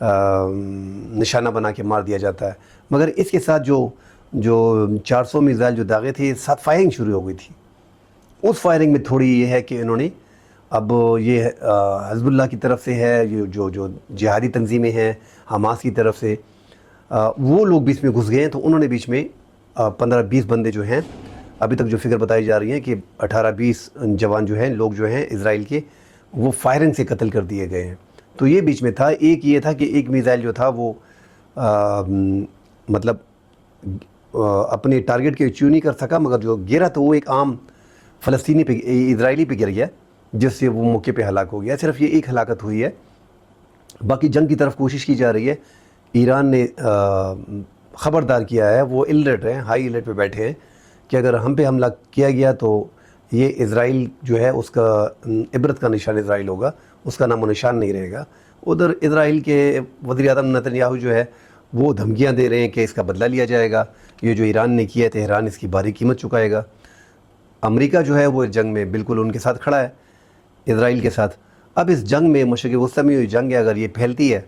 نشانہ بنا کے مار دیا جاتا ہے. مگر اس کے ساتھ جو 400 میزائل جو داغے تھے، ساتھ فائرنگ شروع ہو گئی تھی. اس فائرنگ میں تھوڑی یہ ہے کہ انہوں نے اب یہ حزب اللہ کی طرف سے ہے، جو جہادی تنظیمیں ہیں حماس کی طرف سے، وہ لوگ بھی اس میں گھس گئے ہیں. تو انہوں نے بیچ میں 15-20 بندے جو ہیں، ابھی تک جو فگر بتائی جا رہی ہیں کہ 18-20 جوان جو ہیں، لوگ جو ہیں اسرائیل کے، وہ فائرنگ سے قتل کر دیے گئے ہیں. تو یہ بیچ میں تھا. ایک یہ تھا کہ ایک میزائل جو تھا وہ مطلب اپنے ٹارگٹ کے اچیو نہیں کر سکا، مگر جو گرا تو وہ ایک عام فلسطینی پہ، اسرائیلی پہ گر گیا، جس سے وہ موقع پہ ہلاک ہو گیا. صرف یہ ایک ہلاکت ہوئی ہے. باقی جنگ کی طرف کوشش کی جا رہی ہے. ایران نے خبردار کیا ہے، وہ الرٹ ہیں، ہائی الرٹ پہ بیٹھے ہیں کہ اگر ہم پہ حملہ کیا گیا تو یہ اسرائیل جو ہے اس کا عبرت کا نشان اسرائیل ہوگا، اس کا نام و نشان نہیں رہے گا. ادھر اسرائیل کے وزیر اعظم نتنیاہو جو ہے وہ دھمکیاں دے رہے ہیں کہ اس کا بدلہ لیا جائے گا، یہ جو ایران نے کیا ہے تہران اس کی بھاری قیمت چکائے گا. امریکہ جو ہے وہ اس جنگ میں بالکل ان کے ساتھ کھڑا ہے، اسرائیل کے ساتھ. اب اس جنگ میں مشرق وسطیٰ میں ہوئی جنگ ہے، اگر یہ پھیلتی ہے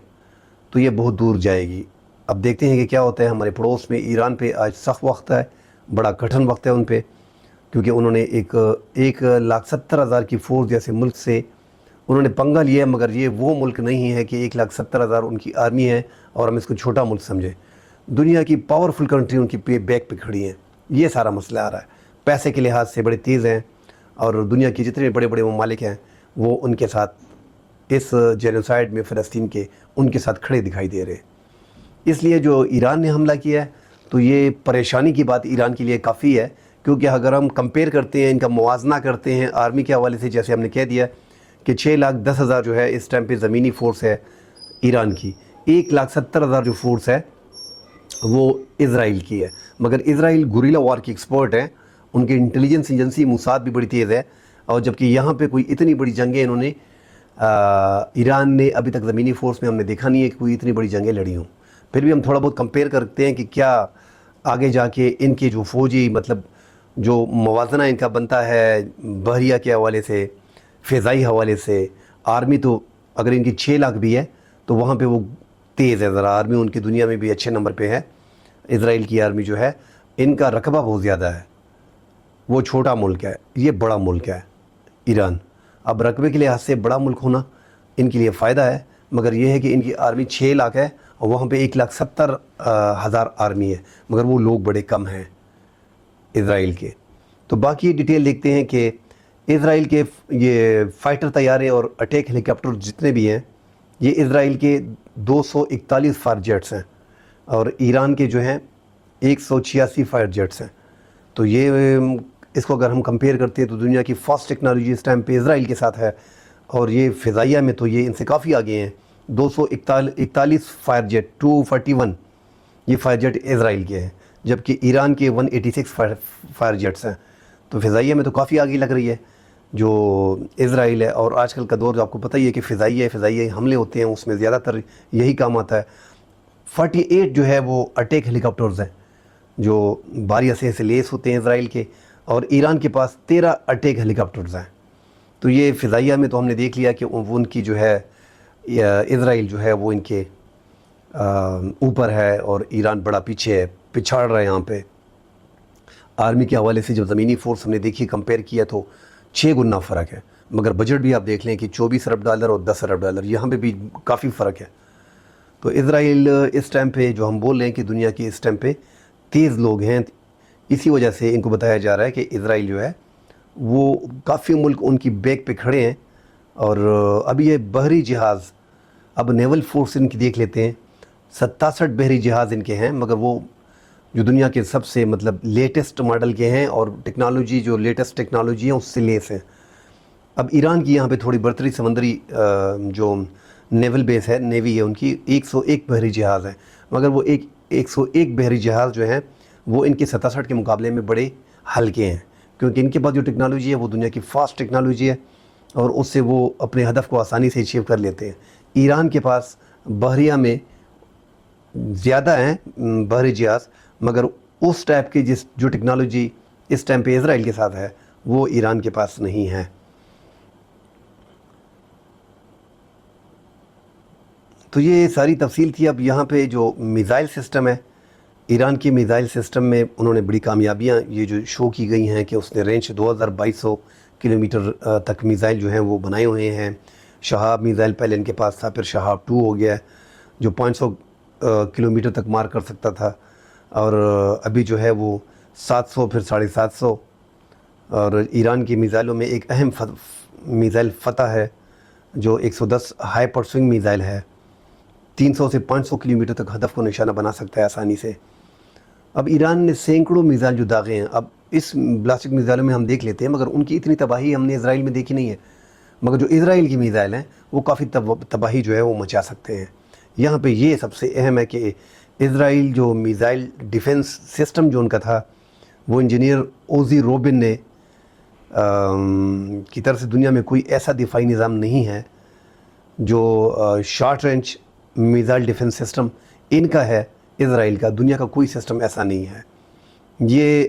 تو یہ بہت دور جائے گی. اب دیکھتے ہیں کہ کیا ہوتا ہے. ہمارے پڑوس میں ایران پہ آج سخت وقت ہے، بڑا کٹھن وقت ہے ان پہ، کیونکہ انہوں نے 1,70,000 کی فورس جیسے ملک سے انہوں نے پنگا لیا ہے. مگر یہ وہ ملک نہیں ہے کہ 1,70,000 ان کی آرمی ہے اور ہم اس کو چھوٹا ملک سمجھیں. دنیا کی پاورفل کنٹری ان کی بیک پہ کھڑی ہیں. یہ سارا مسئلہ آ رہا ہے. پیسے کے لحاظ سے بڑے تیز ہیں، اور دنیا کے جتنے بڑے بڑے ممالک ہیں وہ ان کے ساتھ اس جینوسائیڈ میں فلسطین کے ان کے ساتھ کھڑے دکھائی دے رہے ہیں. اس لیے جو ایران نے حملہ کیا ہے تو یہ پریشانی کی بات ایران کے لیے کافی ہے، کیونکہ اگر ہم کمپیئر کرتے ہیں، ان کا موازنہ کرتے ہیں آرمی کے حوالے سے، جیسے ہم نے کہہ دیا کہ 6,10,000 جو ہے اس ٹائم پہ زمینی فورس ہے ایران کی، 1,70,000 جو فورس ہے وہ اسرائیل کی ہے. مگر اسرائیل گوریلا وار کی ایکسپرٹ ہیں، ان کی انٹیلیجنس ایجنسی موساد بھی بڑی تیز ہے. اور جبکہ یہاں پہ کوئی اتنی بڑی جنگیں انہوں نے ایران نے ابھی تک زمینی فورس میں ہم نے دیکھا نہیں ہے کہ کوئی اتنی بڑی جنگیں لڑی ہوں. پھر بھی ہم تھوڑا بہت کمپیئر کرتے ہیں کہ کیا آگے جا کے ان کے جو فوجی مطلب جو موازنہ ان کا بنتا ہے بحریہ کے حوالے سے، فضائی حوالے سے. آرمی تو اگر ان کی 6 لاکھ بھی ہے تو وہاں پہ وہ تیز ہے ذرا، آرمی ان کی دنیا میں بھی اچھے نمبر پہ ہے. اسرائیل کی آرمی جو ہے ان کا رقبہ بہت زیادہ ہے. وہ چھوٹا ملک ہے، یہ بڑا ملک ہے ایران. اب رقبے کے لحاظ سے بڑا ملک ہونا ان کے لیے فائدہ ہے، مگر یہ ہے کہ ان کی آرمی 6 لاکھ ہے اور وہاں پہ 1,70,000 آرمی ہے، مگر وہ لوگ بڑے کم ہیں اسرائیل کے. تو باقی ڈیٹیل دیکھتے ہیں کہ اسرائیل کے یہ فائٹر طیارے اور اٹیک ہیلی کاپٹر جتنے بھی ہیں، یہ اسرائیل کے 241 فائر جیٹس ہیں اور ایران کے جو ہیں 186 فائر جیٹس ہیں. تو یہ اس کو اگر ہم کمپیئر کرتے ہیں تو دنیا کی فاسٹ ٹیکنالوجی اس ٹائم پہ اسرائیل کے ساتھ ہے، اور یہ فضائیہ میں تو یہ ان سے کافی آگے ہیں. 241 فائر جیٹ، 241 یہ فائر جیٹ اسرائیل کے ہیں، جبکہ ایران کے 186 فائر جیٹس ہیں. تو فضائیہ میں تو کافی آگے لگ رہی ہے جو اسرائیل ہے. اور آج کل کا دور جو آپ کو پتہ ہی ہے کہ فضائیہ حملے ہوتے ہیں، اس میں زیادہ تر یہی کام آتا ہے. 48 جو ہے وہ اٹیک ہیلی کاپٹرز ہیں جو باری اسلحے سے لیس ہوتے ہیں اسرائیل کے، اور ایران کے پاس 13 اٹیک ہیلی کاپٹرز ہیں. تو یہ فضائیہ میں تو ہم نے دیکھ لیا کہ وہ ان کی جو ہے اسرائیل جو ہے وہ ان کے اوپر ہے اور ایران بڑا پیچھے ہے، پچھاڑ رہا ہے. یہاں پہ آرمی کے حوالے سے جو زمینی فورس ہم نے دیکھی کمپیئر کیا تو 6 گنا فرق ہے. مگر بجٹ بھی آپ دیکھ لیں کہ $24 ارب اور $10 ارب، یہاں پہ بھی کافی فرق ہے. تو اسرائیل اس ٹائم پہ جو ہم بول رہے ہیں کہ دنیا کی اس ٹائم پہ تیز لوگ ہیں، اسی وجہ سے ان کو بتایا جا رہا ہے کہ اسرائیل جو ہے وہ کافی ملک ان کی بیک پہ کھڑے ہیں. اور اب یہ بحری جہاز، اب نیول فورس ان کی دیکھ لیتے ہیں، 67 بحری جہاز ان کے ہیں، مگر وہ جو دنیا کے سب سے مطلب لیٹسٹ ماڈل کے ہیں اور ٹیکنالوجی جو لیٹسٹ ٹیکنالوجی ہیں اس سے لیس ہیں. اب ایران کی یہاں پہ تھوڑی برتری سمندری جو نیول بیس ہے، نیوی ہے ان کی، 101 بحری جہاز ہیں، مگر وہ 101 بحری جہاز جو ہیں وہ ان کے 67 کے مقابلے میں بڑے ہلکے ہیں، کیونکہ ان کے پاس جو ٹیکنالوجی ہے وہ دنیا کی فاسٹ ٹیکنالوجی ہے اور اس سے وہ اپنے ہدف کو آسانی سے اچیو کر لیتے ہیں. ایران کے پاس بحریہ میں زیادہ ہیں بحری جہاز، مگر اس ٹائپ کی جو ٹیکنالوجی اس ٹائم پہ اسرائیل کے ساتھ ہے وہ ایران کے پاس نہیں ہے. تو یہ ساری تفصیل تھی. اب یہاں پہ جو میزائل سسٹم ہے، ایران کی میزائل سسٹم میں انہوں نے بڑی کامیابیاں یہ جو شو کی گئی ہیں کہ اس نے رینج 2200 کلومیٹر تک میزائل جو ہیں وہ بنائے ہوئے ہیں. شہاب میزائل پہلے ان کے پاس تھا، پھر شہاب 2 ہو گیا جو 500 کلومیٹر تک مار کر سکتا تھا، اور ابھی جو ہے وہ 700 پھر 750. اور ایران کی میزائلوں میں ایک اہم میزائل فتح ہے جو 110 ہائی پر سوئنگ میزائل ہے، 300 سے 500 کلومیٹر تک ہدف کو نشانہ بنا سکتا ہے آسانی سے. اب ایران نے سینکڑوں میزائل جو داغے ہیں، اب اس بلاسٹک میزائلوں میں ہم دیکھ لیتے ہیں، مگر ان کی اتنی تباہی ہم نے اسرائیل میں دیکھی نہیں ہے. مگر جو اسرائیل کی میزائل ہیں وہ کافی تباہی جو ہے وہ مچا سکتے ہیں. یہاں پہ یہ سب سے اہم ہے کہ اسرائیل جو میزائل ڈیفنس سسٹم جو ان کا تھا، وہ انجینئر اوزی روبن نے کی طرف سے دنیا میں کوئی ایسا دفاعی نظام نہیں ہے جو short range missile defence system ان کا ہے. اسرائیل کا دنیا کا کوئی سسٹم ایسا نہیں ہے. یہ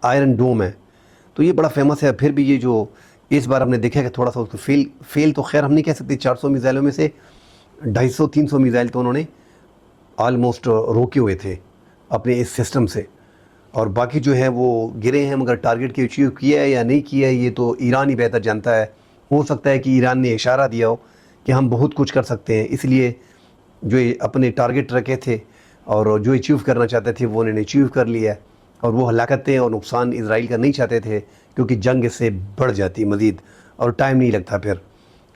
آئرن ڈوم ہے تو یہ بڑا فیمس ہے. پھر بھی یہ جو اس بار ہم نے دیکھا کہ تھوڑا سا اس کو فیل تو خیر ہم نہیں کہہ سکتے. 400 میزائلوں میں سے 250-300 میزائل تو انہوں نے آلموسٹ روکے ہوئے تھے اپنے اس سسٹم سے، اور باقی جو ہے وہ گرے ہیں. مگر ٹارگٹ کے اچیو کیا ہے یا نہیں کیا ہے یہ تو ایران ہی بہتر جانتا ہے. ہو سکتا ہے کہ ایران نے اشارہ دیا ہو کہ ہم بہت کچھ کر سکتے ہیں، اس لیے جو اپنے ٹارگٹ رکھے تھے اور جو اچیو کرنا چاہتے تھے وہ انہوں نے اچیو کر لیا ہے. اور وہ ہلاکتیں اور نقصان اسرائیل کا نہیں چاہتے تھے کیونکہ جنگ اس سے بڑھ جاتی مزید اور ٹائم نہیں لگتا. پھر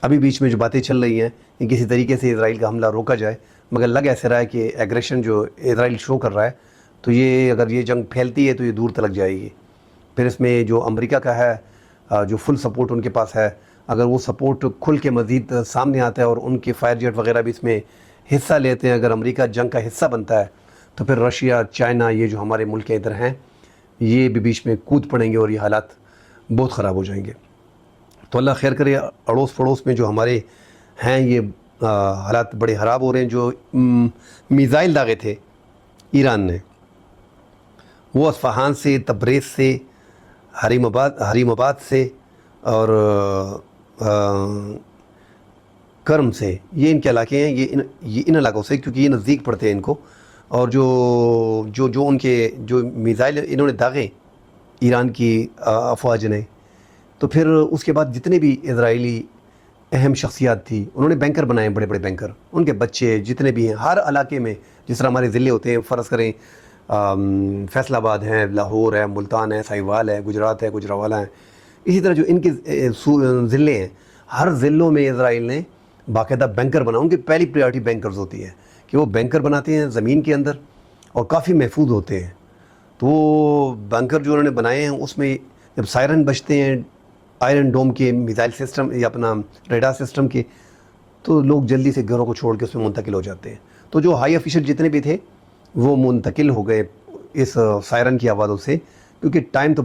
ابھی بیچ میں جو باتیں چل رہی ہیں کہ کسی طریقے سے اسرائیل کا حملہ روکا جائے، مگر لگ ایسا رہا ہے کہ ایگریشن جو اسرائیل شو کر رہا ہے تو یہ اگر یہ جنگ پھیلتی ہے تو یہ دور تلک جائے گی. پھر اس میں جو امریکہ کا ہے جو فل سپورٹ ان کے پاس ہے، اگر وہ سپورٹ کھل کے مزید سامنے آتا ہے اور ان کے فائر جیٹ وغیرہ بھی اس میں حصہ لیتے ہیں، اگر امریکہ جنگ کا حصہ بنتا ہے تو پھر رشیا، چائنا، یہ جو ہمارے ملک کے ادھر ہیں یہ بھی بیچ میں کود پڑیں گے اور یہ حالات بہت خراب ہو جائیں گے. تو اللہ خیر کرے. اڑوس پڑوس میں جو ہمارے ہیں یہ حالات بڑے خراب ہو رہے ہیں. جو میزائل داغے تھے ایران نے وہ اصفہان سے، تبریز سے، حریم آباد سے اور کرم سے، یہ ان کے علاقے ہیں. یہ ان علاقوں سے کیونکہ یہ نزدیک پڑتے ہیں ان کو. اور جو ان کے جو میزائل انہوں نے داغے ایران کی افواج نے، تو پھر اس کے بعد جتنے بھی اسرائیلی اہم شخصیات تھی انہوں نے بینکر بنائے، بڑے بڑے بینکر، ان کے بچے جتنے بھی ہیں ہر علاقے میں. جس طرح ہمارے ضلع ہوتے ہیں، فرض کریں فیصل آباد ہے، لاہور ہے، ملتان ہے، ساہیوال ہے، گجرات ہے، گجراوالا ہے، اسی طرح جو ان کے ضلع ہیں ہر ضلعوں میں اسرائیل نے باقاعدہ بینکر بنا. ان کی پہلی پریارٹی بینکرز ہوتی ہے کہ وہ بینکر بناتے ہیں زمین کے اندر اور کافی محفوظ ہوتے ہیں. تو وہ بینکر جو انہوں نے بنائے ہیں اس میں جب سائرن بجتے ہیں آئرن ڈوم کے میزائل سسٹم یا اپنا ریڈار سسٹم کے، تو لوگ جلدی سے گھروں کو چھوڑ کے اس میں منتقل ہو جاتے ہیں. تو جو ہائی آفیشل جتنے بھی تھے وہ منتقل ہو گئے اس سائرن کی آوازوں سے، کیونکہ ٹائم تو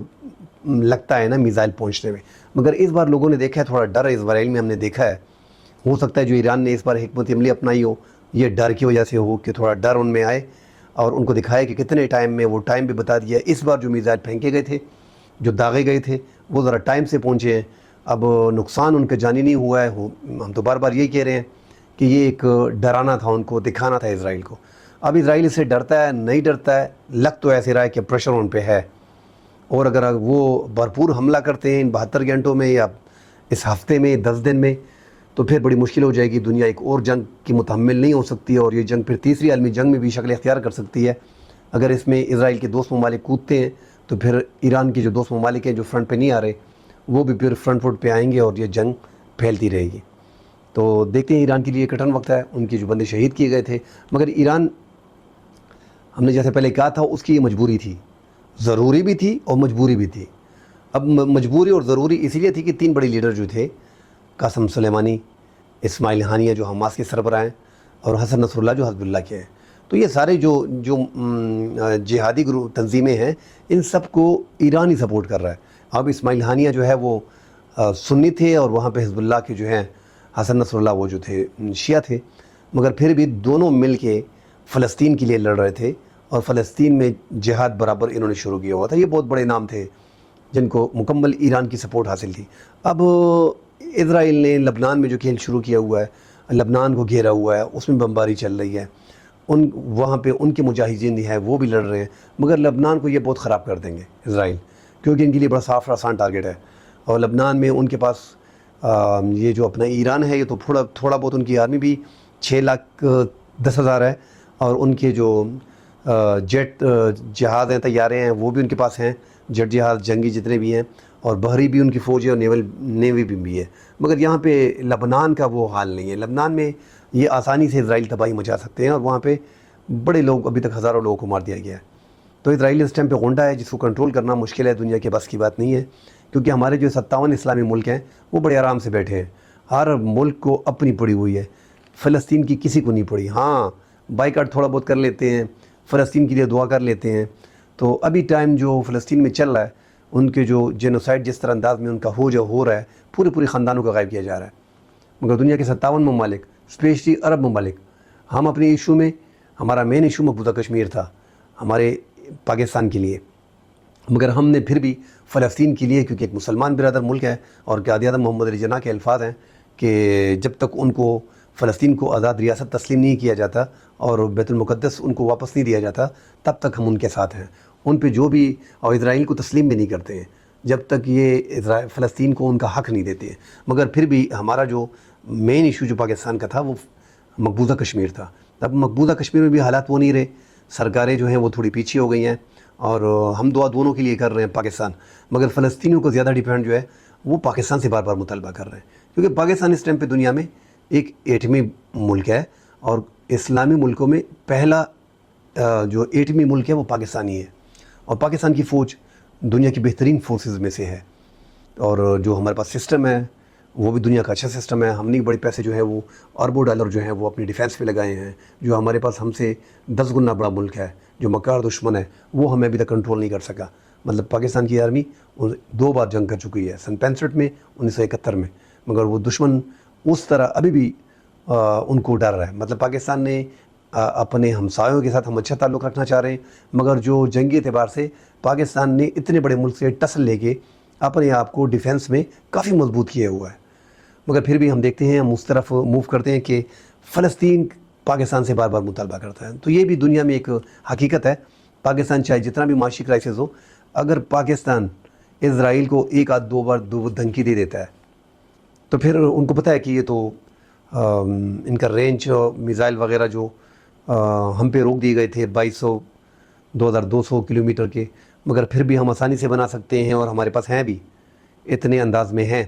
لگتا ہے نا میزائل پہنچنے میں. مگر اس بار لوگوں نے دیکھا ہے تھوڑا ڈر ہے اسرائیل میں، ہم نے دیکھا ہے. ہو سکتا ہے جو ایران نے اس بار حکمت عملی اپنائی ہو یہ ڈر کی وجہ سے ہو کہ تھوڑا ڈر ان میں آئے اور ان کو دکھائے کہ کتنے ٹائم میں، وہ ٹائم بھی بتا دیا. اس بار جو میزائل پھینکے گئے تھے، جو داغے گئے تھے، وہ ذرا ٹائم سے پہنچے ہیں. اب نقصان ان کا جانی نہیں ہوا ہے. ہم تو بار بار یہی کہہ رہے ہیں کہ یہ ایک ڈرانا تھا، ان کو دکھانا تھا اسرائیل کو. اب اسرائیل اس سے ڈرتا ہے نہیں ڈرتا ہے، لگ تو ایسے رہا ہے کہ پریشر ان پہ ہے. اور اگر وہ بھرپور حملہ کرتے ہیں ان 72 گھنٹوں میں یا اس ہفتے میں 10 دن میں، تو پھر بڑی مشکل ہو جائے گی. دنیا ایک اور جنگ کی متحمل نہیں ہو سکتی اور یہ جنگ پھر تیسری عالمی جنگ میں بھی شکل اختیار کر سکتی ہے. اگر اس میں اسرائیل کے دوست ممالک کودتے ہیں تو پھر ایران کے جو دوست ممالک ہیں جو فرنٹ پہ نہیں آ رہے وہ بھی پھر فرنٹ فٹ پہ آئیں گے اور یہ جنگ پھیلتی رہے گی. تو دیکھتے ہیں. ایران کے لیے کٹن وقت ہے، ان کے جو بندے شہید کیے گئے تھے. مگر ایران، ہم نے جیسے پہلے کہا تھا، اس کی یہ مجبوری تھی، ضروری بھی تھی اور مجبوری بھی تھی. اب مجبوری اور ضروری اسی لیے تھی کہ 3 بڑے لیڈر جو تھے، قاسم سلیمانی، اسماعیل ہانیہ جو حماس کے سربراہ ہیں، اور حسن نصر اللہ جو حزب اللہ کے ہیں، تو یہ سارے جو جہادی تنظیمیں ہیں ان سب کو ایران ہی سپورٹ کر رہا ہے. اب اسماعیل ہانیہ جو ہے وہ سنی تھے اور وہاں پہ حزب اللہ کے جو ہیں حسن نصر اللہ وہ جو تھے شیعہ تھے. مگر پھر بھی دونوں مل کے فلسطین کے لیے لڑ رہے تھے اور فلسطین میں جہاد برابر انہوں نے شروع کیا ہوا تھا. یہ بہت بڑے نام تھے جن کو مکمل ایران کی سپورٹ حاصل تھی. اب اسرائیل نے لبنان میں جو کھیل شروع کیا ہوا ہے، لبنان کو گھیرا ہوا ہے، اس میں بمباری چل رہی ہے، وہاں پہ ان کے مجاہدین ہیں وہ بھی لڑ رہے ہیں، مگر لبنان کو یہ بہت خراب کر دیں گے اسرائیل، کیونکہ ان کے لیے بڑا صاف آسان ٹارگیٹ ہے۔ اور لبنان میں ان کے پاس یہ جو اپنا ایران ہے، یہ تو تھوڑا بہت ان کی آرمی بھی 6,10,000 ہے، اور ان کے جو جیٹ جہاز ہیں، طیارے ہیں، وہ بھی ان کے پاس ہیں، جیٹ جہاز جنگی جتنے بھی ہیں، اور بحری بھی ان کی فوج ہے، اور نیوی بھی ہے۔ مگر یہاں پہ لبنان کا وہ حال نہیں ہے۔ لبنان میں یہ آسانی سے اسرائیل تباہی مچا سکتے ہیں، اور وہاں پہ بڑے لوگ، ابھی تک ہزاروں لوگوں کو مار دیا گیا ہے۔ تو اسرائیل اس ٹائم پہ غنڈہ ہے، جس کو کنٹرول کرنا مشکل ہے، دنیا کے بس کی بات نہیں ہے، کیونکہ ہمارے جو 57 اسلامی ملک ہیں وہ بڑے آرام سے بیٹھے ہیں، ہر ملک کو اپنی پڑی ہوئی ہے، فلسطین کی کسی کو نہیں پڑی۔ ہاں، بائیکاٹ تھوڑا بہت کر لیتے ہیں، فلسطین کے لیے دعا کر لیتے ہیں۔ تو ابھی ٹائم جو فلسطین میں چل رہا ہے، ان کے جو جینوسائڈ جس طرح انداز میں ان کا ہو رہا ہے، پورے خاندانوں کا غائب کیا جا رہا ہے۔ مگر دنیا کے 57 ممالک، اسپیشلی عرب ممالک، ہم اپنے ایشو میں، ہمارا مین ایشو مقبوضہ کشمیر تھا ہمارے پاکستان کے لیے، مگر ہم نے پھر بھی فلسطین کے لیے، کیونکہ ایک مسلمان برادر ملک ہے، اور قائد اعظم محمد علی جناح کے الفاظ ہیں کہ جب تک ان کو فلسطین کو آزاد ریاست تسلیم نہیں کیا جاتا اور بیت المقدس ان کو واپس نہیں دیا جاتا، تب تک ہم ان کے ساتھ ہیں۔ ان پہ جو بھی، اور اسرائیل کو تسلیم بھی نہیں کرتے ہیں جب تک یہ فلسطین کو ان کا حق نہیں دیتے ہیں۔ مگر پھر بھی ہمارا جو مین ایشو جو پاکستان کا تھا وہ مقبوضہ کشمیر تھا۔ اب مقبوضہ کشمیر میں بھی حالات وہ نہیں رہے، سرکاریں جو ہیں وہ تھوڑی پیچھے ہو گئی ہیں، اور ہم دعا دونوں کے لیے کر رہے ہیں پاکستان، مگر فلسطینیوں کو زیادہ ڈیپینڈ جو ہے وہ پاکستان سے بار بار مطالبہ کر رہے ہیں، کیونکہ پاکستان اس ٹائم پہ دنیا میں ایک ایٹمی ملک ہے، اور اسلامی ملکوں میں پہلا جو ایٹمی ملک ہے وہ پاکستانی ہے، اور پاکستان کی فوج دنیا کی بہترین فورسز میں سے ہے، اور جو ہمارے پاس سسٹم ہے وہ بھی دنیا کا اچھا سسٹم ہے۔ ہم نے بڑے پیسے جو ہے وہ اربوں ڈالر جو ہیں وہ اپنی ڈیفینس پہ لگائے ہیں، جو ہمارے پاس ہم سے 10 گنا بڑا ملک ہے، جو مکار دشمن ہے وہ ہمیں ابھی تک کنٹرول نہیں کر سکا۔ مطلب پاکستان کی آرمی 2 بار جنگ کر چکی ہے، سن 65 میں، 1971 میں، مگر وہ دشمن اس طرح ابھی بھی ان کو ڈر رہا ہے۔ مطلب پاکستان نے اپنے ہمسایوں کے ساتھ ہم اچھا تعلق رکھنا چاہ رہے ہیں، مگر جو جنگی اعتبار سے پاکستان نے اتنے بڑے ملک سے ٹسل لے کے اپنے آپ کو ڈیفینس میں کافی مضبوط کیا ہوا ہے، مگر پھر بھی ہم دیکھتے ہیں، ہم اس طرف موو کرتے ہیں کہ فلسطین پاکستان سے بار بار مطالبہ کرتا ہے۔ تو یہ بھی دنیا میں ایک حقیقت ہے، پاکستان چاہے جتنا بھی معاشی کرائسس ہو، اگر پاکستان اسرائیل کو 1 آدھ 2 بار دھمکی دے دیتا ہے، تو پھر ان کو پتہ ہے کہ یہ تو ان کا رینج میزائل وغیرہ جو ہم پہ روک دیے گئے تھے 2200 کلومیٹر کے، مگر پھر بھی ہم آسانی سے بنا سکتے ہیں، اور ہمارے پاس ہیں بھی اتنے انداز میں ہیں،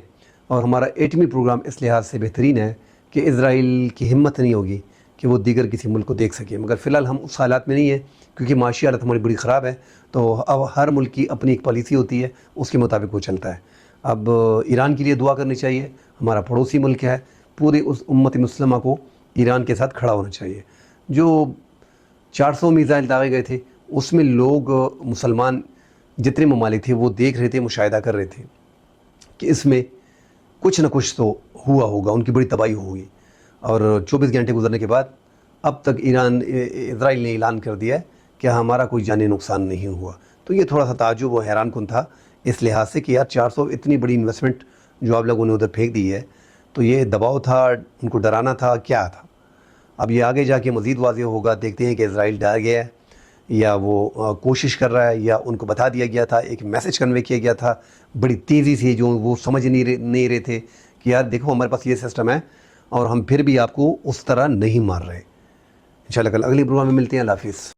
اور ہمارا ایٹمی پروگرام اس لحاظ سے بہترین ہے کہ اسرائیل کی ہمت نہیں ہوگی کہ وہ دیگر کسی ملک کو دیکھ سکے۔ مگر فی الحال ہم اس حالات میں نہیں ہیں، کیونکہ معاشی حالت ہماری بڑی خراب ہے، تو اب ہر ملک کی اپنی ایک پالیسی ہوتی ہے، اس کے مطابق وہ چلتا ہے۔ اب ایران کے لیے دعا کرنی چاہیے، ہمارا پڑوسی ملک ہے، پوری اس امت مسلمہ کو ایران کے ساتھ کھڑا ہونا چاہیے۔ جو 400 میزائل داغے گئے تھے، اس میں لوگ مسلمان جتنے ممالک تھے وہ دیکھ رہے تھے، مشاہدہ کر رہے تھے کہ اس میں کچھ نہ کچھ تو ہوا ہوگا، ان کی بڑی تباہی ہوگی، اور 24 گھنٹے گزرنے کے بعد اب تک اسرائیل نے اعلان کر دیا ہے کہ ہمارا کوئی جانی نقصان نہیں ہوا۔ تو یہ تھوڑا سا تعجب و حیران کن تھا اس لحاظ سے کہ یار 400 اتنی بڑی انویسٹمنٹ جو آپ لوگوں نے ادھر پھینک دی ہے، تو یہ دباؤ تھا، ان کو ڈرانا تھا، کیا تھا؟ اب یہ آگے جا کے مزید واضح ہوگا، دیکھتے ہیں کہ اسرائیل ڈر گیا ہے یا وہ کوشش کر رہا ہے، یا ان کو بتا دیا گیا تھا، ایک میسج کنوے کیا گیا تھا بڑی تیزی سے، جو وہ سمجھ نہیں رہے تھے کہ یار دیکھو ہمارے پاس یہ سسٹم ہے، اور ہم پھر بھی آپ کو اس طرح نہیں مار رہے۔ انشاءاللہ کل اگلی پروگرام میں ملتے ہیں۔ اللہ حافظ۔